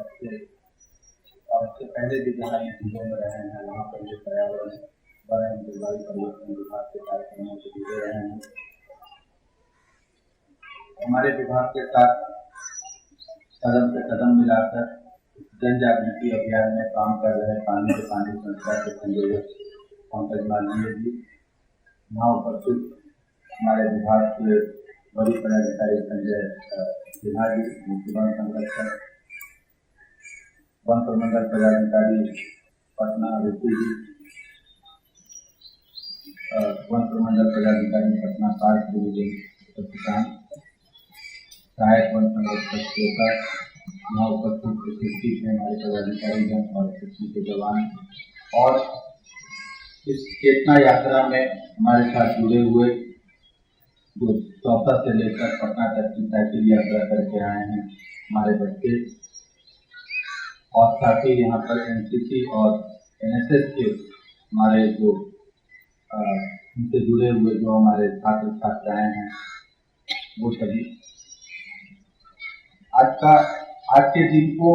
सबसे और इससे पहले भी जहाँ ये जिलों में रहे हैं वहाँ पर जो पर्यावरण वन एवं जलवायु परिवर्तन विभाग के कार्यक्रमों से जुड़े रहे हैं। हमारे विभाग के साथ कदम से कदम मिलाकर जन जागृति अभियान में काम कर रहे पानी से पानी संस्था के संयोजक पंकज मालवीय जी, यहाँ उपस्थित हमारे विभाग के वरिष्ठ पदाधिकारी संजय सिन्हा जी, वन संरक्षक वन प्रमंडल पदाधिकारी पटना ऋतु जी, वन प्रमंडल पदाधिकारी पटना पार्क डिवीजन किसान, सहायक वन संरक्षक श्रोता, यहाँ उपस्थित में हमारे पदाधिकारी जन और कृषि के जवान और इस चेतना यात्रा में हमारे साथ जुड़े हुए जो चौथा से लेकर पटना तक की साइकिल यात्रा करके आए हैं हमारे बच्चे और साथ ही यहाँ पर एनसीसी और एनएसएस के हमारे जो उनसे जुड़े हुए जो हमारे छात्र छात्राएं हैं वो सभी आज के दिन को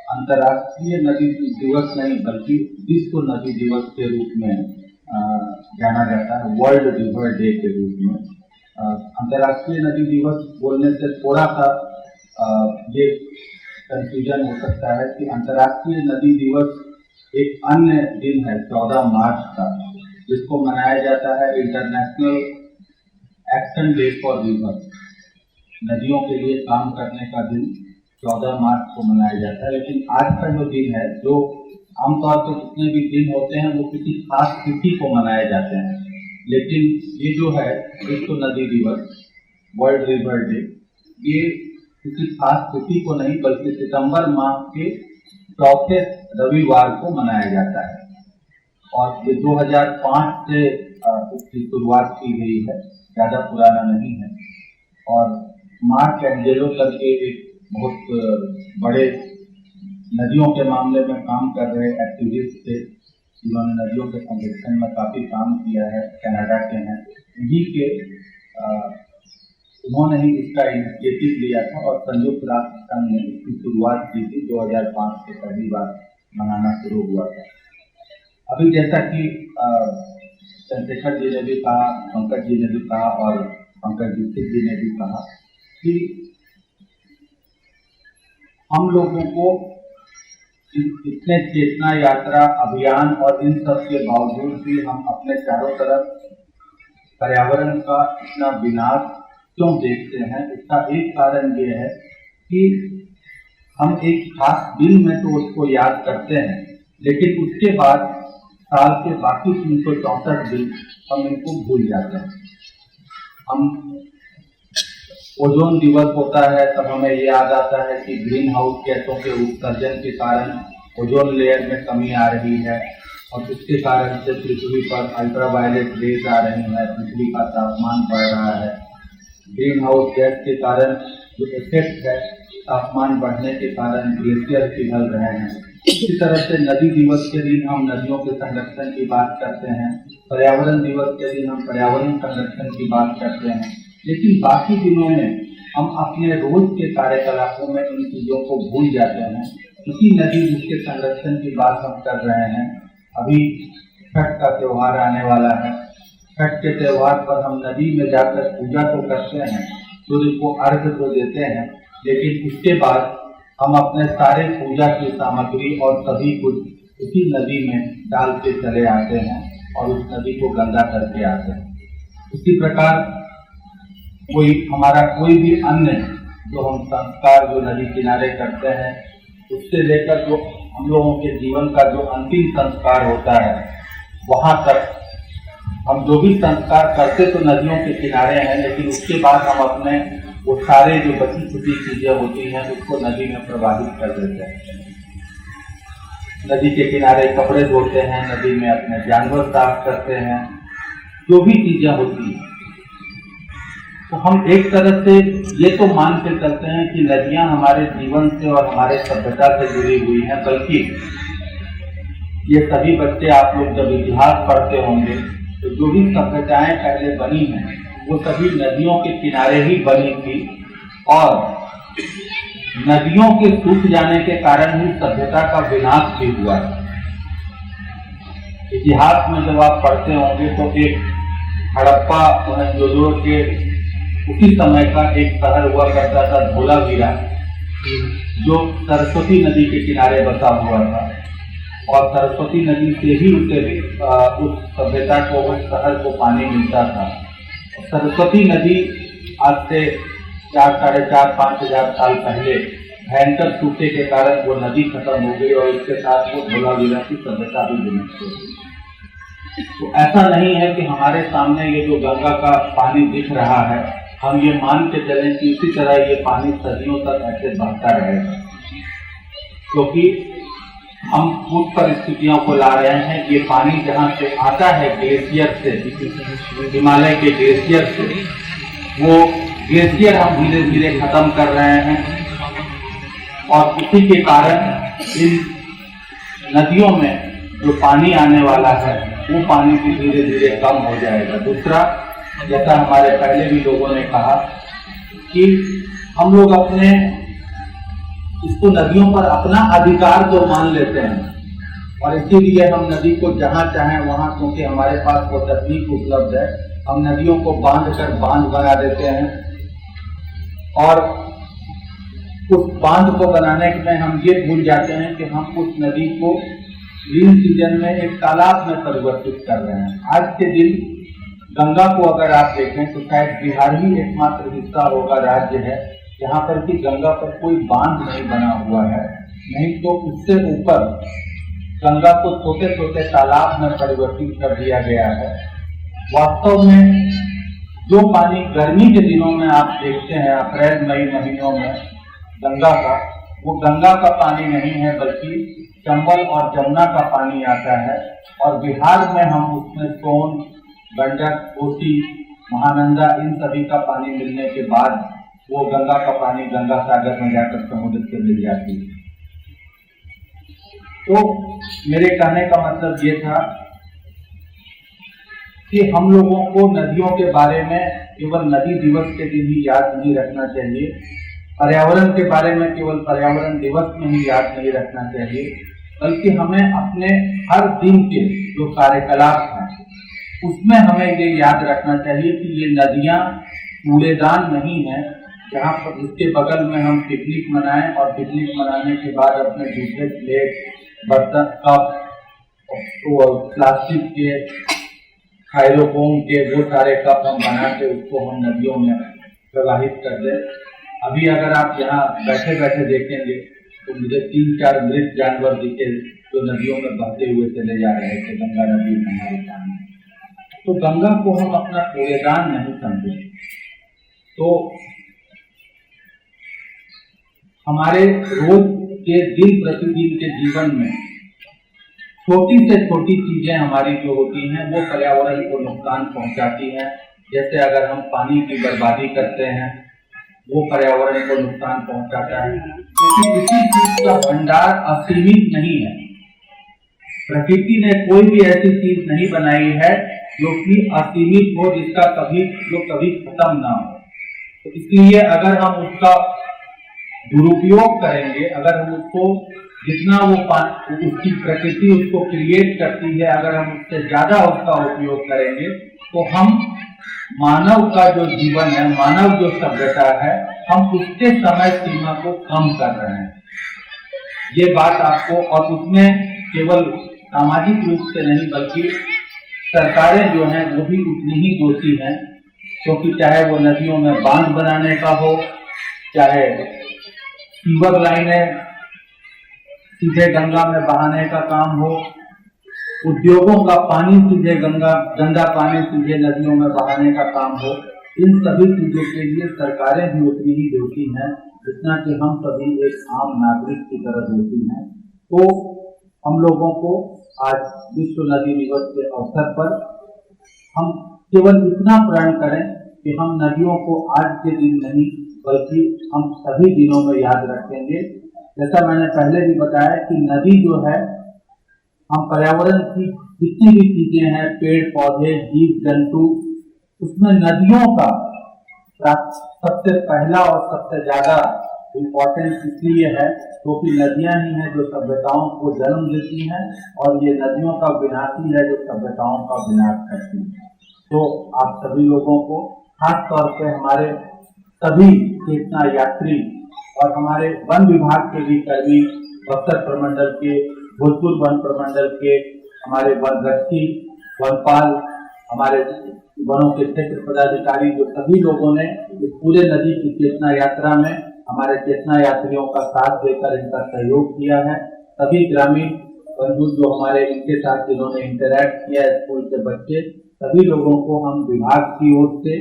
अंतर्राष्ट्रीय नदी दिवस नहीं बल्कि विश्व नदी दिवस के रूप में जाना जाता है, वर्ल्ड रिवर डे के रूप में। अंतर्राष्ट्रीय नदी दिवस बोलने से थोड़ा सा ये कंफ्यूजन हो सकता है कि अंतर्राष्ट्रीय नदी दिवस एक अन्य दिन है 14 मार्च का, जिसको मनाया जाता है international action day for river, नदियों के लिए काम करने का दिन 14 मार्च को मनाया जाता है। लेकिन आज का जो दिन है, जो आमतौर पर जितने भी दिन होते हैं वो किसी खास तिथि को मनाए जाते हैं, लेकिन ये जो है विश्व नदी दिवस वर्ल्ड रिवर डे, ये किसी खास तिथि को नहीं बल्कि सितंबर माह के चौथे रविवार को मनाया जाता है और ये 2005 से इसकी शुरुआत की गई है, ज़्यादा पुराना नहीं है। और मार्क एंजेलो करके एक बहुत बड़े नदियों के मामले में काम कर रहे एक्टिविस्ट थे, जिन्होंने नदियों के संरक्षण में काफ़ी काम किया है, कनाडा के हैं, उन्हीं के उन्होंने ही इसका इनिशिएटिव लिया था और संयुक्त राष्ट्र संघ ने इसकी शुरुआत की थी। 2005 से पहली बार मनाना शुरू हुआ था। अभी जैसा कि चंद्रशेखर जी ने भी कहा, पंकज जी ने भी कहा और पंकज दीक्षित जी ने भी कहा कि हम लोगों को इतने चेतना यात्रा अभियान और इन सब के बावजूद भी हम अपने चारों तरफ पर्यावरण का इतना विनाश क्यों देखते हैं, इसका एक कारण ये है कि हम एक खास दिन में तो उसको याद करते हैं, लेकिन उसके बाद साल के बाकी 364 दिन हम इनको भूल जाते हैं। हम ओजोन दिवस होता है तब हमें ये याद आता है कि ग्रीन हाउस गैसों के उत्सर्जन के कारण ओजोन लेयर में कमी आ रही है और उसके कारण से पृथ्वी पर अल्ट्रावायलेट रेज आ रही है, पृथ्वी का तापमान बढ़ रहा है। ग्रीन हाउस गैस के कारण जो इफेक्ट है तापमान बढ़ने के कारण ग्लेशियर पिघल रहे हैं। इसी तरह से नदी दिवस के दिन हम नदियों के संरक्षण की बात करते हैं, पर्यावरण दिवस के दिन हम पर्यावरण संरक्षण की बात करते हैं, लेकिन बाकी दिनों में हम अपने रोज के कार्यकलापों में इन चीज़ों को भूल जाते हैं। इसी नदी जिसके संरक्षण की बात हम कर रहे हैं, अभी छठ का त्यौहार आने वाला है। छठ के त्यौहार पर हम नदी में जाकर पूजा तो करते हैं, सूर्य को अर्घ्य तो देते हैं, लेकिन उसके बाद हम अपने सारे पूजा की सामग्री और सभी कुछ उसी नदी में डाल के चले आते हैं और उस नदी को गंदा करके आते हैं। इसी प्रकार कोई भी अन्य जो हम संस्कार जो नदी किनारे करते हैं, उससे लेकर जो हम लोगों के जीवन का जो अंतिम संस्कार होता है, वहाँ तक हम जो भी संस्कार करते तो नदियों के किनारे हैं, लेकिन उसके बाद हम अपने वो सारे जो बची खुची चीजें होती हैं उसको नदी में प्रवाहित कर देते हैं। नदी के किनारे कपड़े धोते हैं, नदी में अपने जानवर साफ करते हैं, जो भी चीजें होती हैं। तो हम एक तरह से ये तो मान के चलते हैं कि नदियां हमारे जीवन से और हमारे सभ्यता से जुड़ी हुई हैं, बल्कि ये सभी बच्चे आप लोग जब इतिहास पढ़ते होंगे तो जो भी सभ्यताएं पहले बनी हैं वो सभी नदियों के किनारे ही बनी थी और नदियों के सूख जाने के कारण ही सभ्यता का विनाश भी हुआ है। इतिहास में जब आप पढ़ते होंगे तो एक हड़प्पा मोहनजोदड़ो के उसी समय का एक शहर हुआ करता था धोलावीरा, जो सरस्वती नदी के किनारे बसा हुआ था, और सरस्वती नदी से ही उस सभ्यता को, उस शहर को पानी मिलता था। सरस्वती नदी आज से 4,500 साल पहले भयंकर सूखे के कारण वो नदी खत्म हो गई और इसके साथ वो धोलावीरा की सभ्यता भी विनष्ट हो गई। तो ऐसा नहीं है कि हमारे सामने ये जो गंगा का पानी दिख रहा है, हम ये मान के चलें कि इसी तरह ये पानी सदियों तक ऐसे बहता रहेगा, क्योंकि हम उस परिस्थितियों को ला रहे हैं। ये पानी जहाँ से आता है ग्लेशियर से, हिमालय के ग्लेशियर से, वो ग्लेशियर हम धीरे धीरे खत्म कर रहे हैं और उसी के कारण इन नदियों में जो पानी आने वाला है वो पानी भी धीरे धीरे कम हो जाएगा। दूसरा, जैसा हमारे पहले भी लोगों ने कहा कि हम लोग अपने इसको नदियों पर अपना अधिकार तो मान लेते हैं और इसीलिए हम नदी को जहाँ चाहें वहाँ, क्योंकि हमारे पास वो तकनीक उपलब्ध है, हम नदियों को बांध कर बांध बना देते हैं और उस बांध को बनाने में हम ये भूल जाते हैं कि हम उस नदी को ग्रीन सीजन में एक तालाब में परिवर्तित कर रहे हैं। आज के दिन गंगा को अगर आप देखें तो शायद बिहार ही एकमात्र हिस्सा होगा, राज्य है, जहाँ पर कि गंगा पर कोई बांध नहीं बना हुआ है, नहीं तो उससे ऊपर गंगा को छोटे छोटे तालाब में परिवर्तित कर दिया गया है। वास्तव में जो पानी गर्मी के दिनों में आप देखते हैं, अप्रैल मई महीनों में गंगा का, वो गंगा का पानी नहीं है बल्कि चंबल और जमुना का पानी आता है। और बिहार में हम उसमें सोन, गंडक, कोसी, महानंदा, इन सभी का पानी मिलने के बाद वो गंगा का पानी गंगा सागर में जाकर समुद्र से मिल जाती है। तो मेरे कहने का मतलब ये था कि हम लोगों को नदियों के बारे में केवल नदी दिवस के दिन ही याद नहीं रखना चाहिए, पर्यावरण के बारे में केवल पर्यावरण दिवस में ही याद नहीं रखना चाहिए, बल्कि हमें अपने हर दिन के जो कार्यकलाप हैं उसमें हमें ये याद रखना चाहिए कि ये नदियाँ कूड़ेदान नहीं है जहाँ पर उसके बगल में हम पिकनिक मनाएं और पिकनिक मनाने के बाद अपने जूठे प्लेट, बर्तन, कप, प्लास्टिक के, थायरोफोम के वो सारे कप हम बना के उसको हम नदियों में प्रवाहित कर दें। अभी अगर आप यहाँ बैठे बैठे देखेंगे तो मुझे 3-4 मृत जानवर दिखे जो नदियों में बहते हुए चले जा रहे थे गंगा नदी में हमारे सामने। तो गंगा को हम अपना कूड़ेदान नहीं समझे, तो हमारे रोज के दिन प्रतिदिन के जीवन में छोटी से छोटी चीजें हमारी जो होती हैं वो पर्यावरण को नुकसान पहुंचाती हैं। जैसे अगर हम पानी की बर्बादी करते हैं वो पर्यावरण को नुकसान पहुंचाता है, क्योंकि किसी चीज का भंडार असीमित नहीं है। प्रकृति ने कोई भी ऐसी चीज नहीं बनाई है जो कि असीमित हो, जो कभी खत्म ना हो। तो इसलिए अगर हम उसका दुरुपयोग करेंगे, अगर हम उसको जितना वो उसकी प्रकृति उसको क्रिएट करती है, अगर हम उससे ज्यादा उसका उपयोग करेंगे तो हम मानव का जो जीवन है, मानव जो सभ्यता है, हम उसके समय सीमा को कम कर रहे हैं। ये बात आपको, और उसमें केवल सामाजिक रूप से नहीं बल्कि सरकारें जो हैं वो भी उतनी ही दोषी हैं, क्योंकि चाहे वो नदियों में बांध बनाने का हो, चाहे सीवर लाइनें सीधे गंगा में बहाने का काम हो, उद्योगों का पानी सीधे गंदा पानी सीधे नदियों में बहाने का काम हो, इन सभी चीजों के लिए सरकारें भी उतनी ही दोषी हैं जितना कि हम सभी एक आम नागरिक की तरह दोषी हैं। तो हम लोगों को आज विश्व नदी दिवस के अवसर पर हम केवल इतना प्रण करें कि हम नदियों को आज के दिन नहीं बल्कि हम सभी दिनों में याद रखेंगे। जैसा मैंने पहले भी बताया कि नदी जो है, हम पर्यावरण की जितनी भी चीजें हैं, पेड़ पौधे, जीव जंतु, उसमें नदियों का सबसे पहला और सबसे ज्यादा इम्पोर्टेंस इसलिए है क्योंकि नदियां ही हैं जो सभ्यताओं को जन्म देती हैं और ये नदियों का विनाश ही है जो सभ्यताओं का विनाश करती है। तो आप सभी लोगों को खास तौर पे हमारे सभी चेतना यात्री और हमारे वन विभाग के भी कर्मी, बक्सर प्रमंडल के, भोजपुर वन प्रमंडल के, हमारे वनरक्षी, वनपाल, हमारे वनों के क्षेत्र पदाधिकारी, जो सभी लोगों ने इस पूरे नदी की चेतना यात्रा में हमारे चेतना यात्रियों का साथ देकर इनका सहयोग किया है। सभी ग्रामीण बंधु जो हमारे इनके साथ जिन्होंने इंटरैक्ट किया स्कूल के बच्चे, सभी लोगों को हम विभाग की ओर से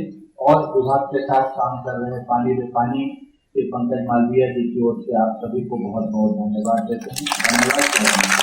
और विभाग के साथ काम कर रहे पानी के पंकज मालवीय जी की ओर से आप सभी को बहुत बहुत धन्यवाद देते हैं। धन्यवाद।